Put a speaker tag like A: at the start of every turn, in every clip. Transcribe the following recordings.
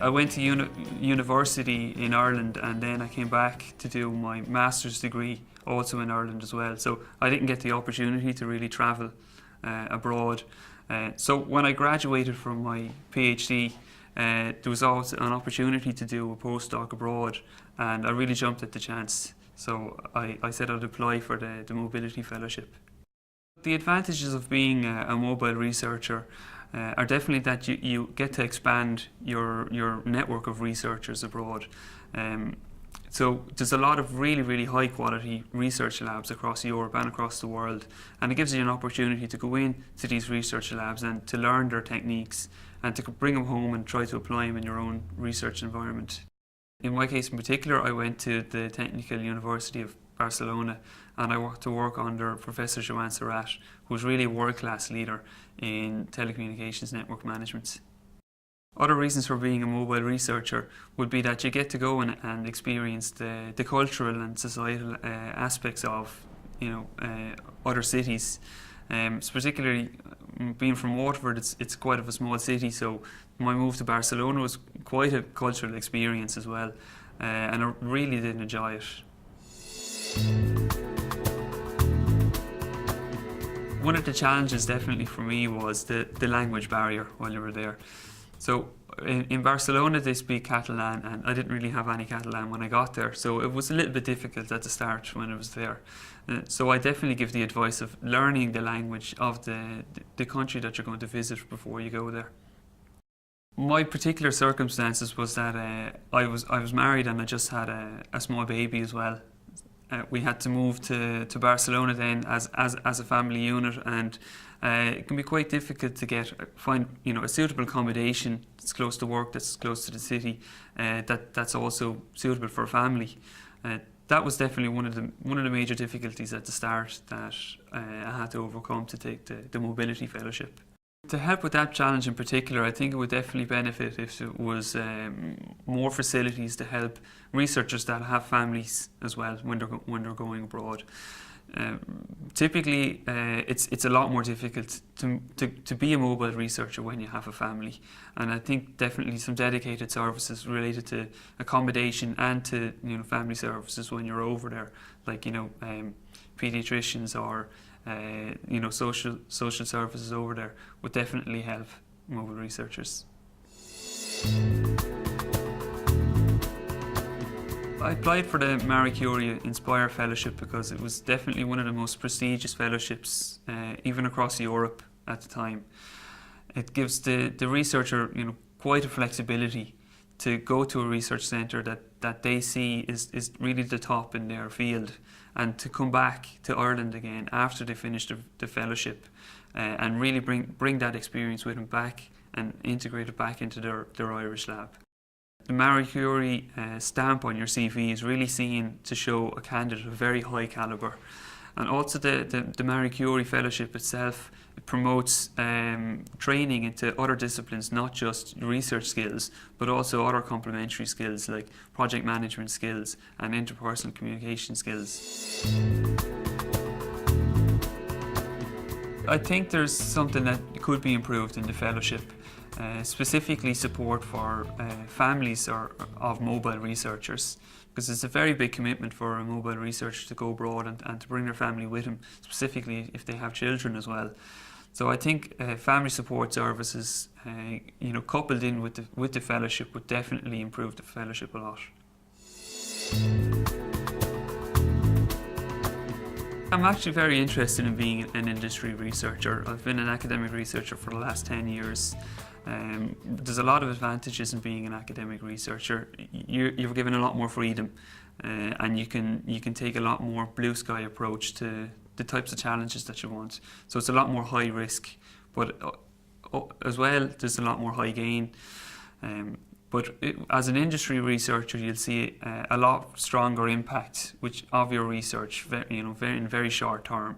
A: I went to university in Ireland, and then I came back to do my master's degree also in Ireland as well. So I didn't get the opportunity to really travel abroad. So when I graduated from my PhD, there was always an opportunity to do a postdoc abroad, and I really jumped at the chance. So I said I'd apply for the Mobility Fellowship. The advantages of being a mobile researcher are definitely that you get to expand your network of researchers abroad. So there's a lot of really high quality research labs across Europe and across the world, and it gives you an opportunity to go in to these research labs and to learn their techniques and to bring them home and try to apply them in your own research environment. In my case in particular, I went to the Technical University of Barcelona, and I worked under Professor Joan Serrat, who was really a world-class leader in telecommunications network management. Other reasons for being a mobile researcher would be that you get to go and experience the cultural and societal aspects of other cities. Particularly being from Waterford, it's quite of a small city, so my move to Barcelona was quite a cultural experience as well, and I really did enjoy it. One of the challenges definitely for me was the language barrier while you were there. So in Barcelona they speak Catalan, and I didn't really have any Catalan when I got there, so it was a little bit difficult at the start when I was there. So I definitely give the advice of learning the language of the country that you're going to visit before you go there. My particular circumstances was that I was married, and I just had a small baby as well. We had to move to Barcelona then as a family unit, and it can be quite difficult to find a suitable accommodation that's close to work, that's close to the city, that's also suitable for a family. That was definitely one of the major difficulties at the start that I had to overcome to take the Mobility Fellowship. To help with that challenge in particular, I think it would definitely benefit if there was more facilities to help researchers that have families as well when they're going abroad. Typically, it's a lot more difficult to be a mobile researcher when you have a family, and I think definitely some dedicated services related to accommodation and to family services when you're over there, like paediatricians or social services over there would definitely help mobile researchers. I applied for the Marie Curie Inspire Fellowship because it was definitely one of the most prestigious fellowships even across Europe at the time. It gives the researcher quite a flexibility to go to a research centre that they see is really the top in their field, and to come back to Ireland again after they finish the fellowship and really bring that experience with them back and integrate it back into their Irish lab. The Marie Curie stamp on your CV is really seen to show a candidate of very high calibre. And also the Marie Curie Fellowship itself, it promotes training into other disciplines, not just research skills, but also other complementary skills like project management skills and interpersonal communication skills. I think there's something that could be improved in the fellowship, specifically support for families of mobile researchers, because it's a very big commitment for a mobile researcher to go abroad and to bring their family with them, specifically if they have children as well. So I think family support services, coupled in with the fellowship, would definitely improve the fellowship a lot. I'm actually very interested in being an industry researcher. I've been an academic researcher for the last 10 years. There's a lot of advantages in being an academic researcher. You're given a lot more freedom, and you can take a lot more blue sky approach to the types of challenges that you want. So it's a lot more high risk, but as well there's a lot more high gain. As an industry researcher, you'll see a lot stronger impact of your research, in very short term.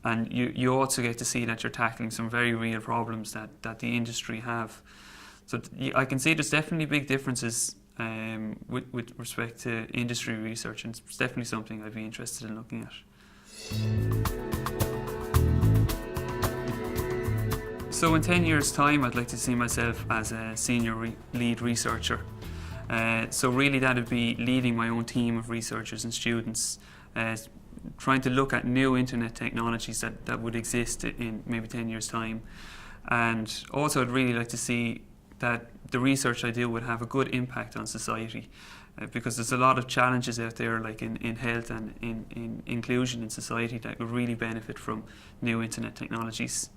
A: And you also get to see that you're tackling some very real problems that the industry have. So I can see there's definitely big differences with respect to industry research, and it's definitely something I'd be interested in looking at. So in 10 years' time, I'd like to see myself as a senior lead researcher. So really that would be leading my own team of researchers and students, trying to look at new internet technologies that would exist in maybe 10 years' time. And also I'd really like to see that the research I do would have a good impact on society, because there's a lot of challenges out there, like in health and in inclusion in society, that would really benefit from new internet technologies.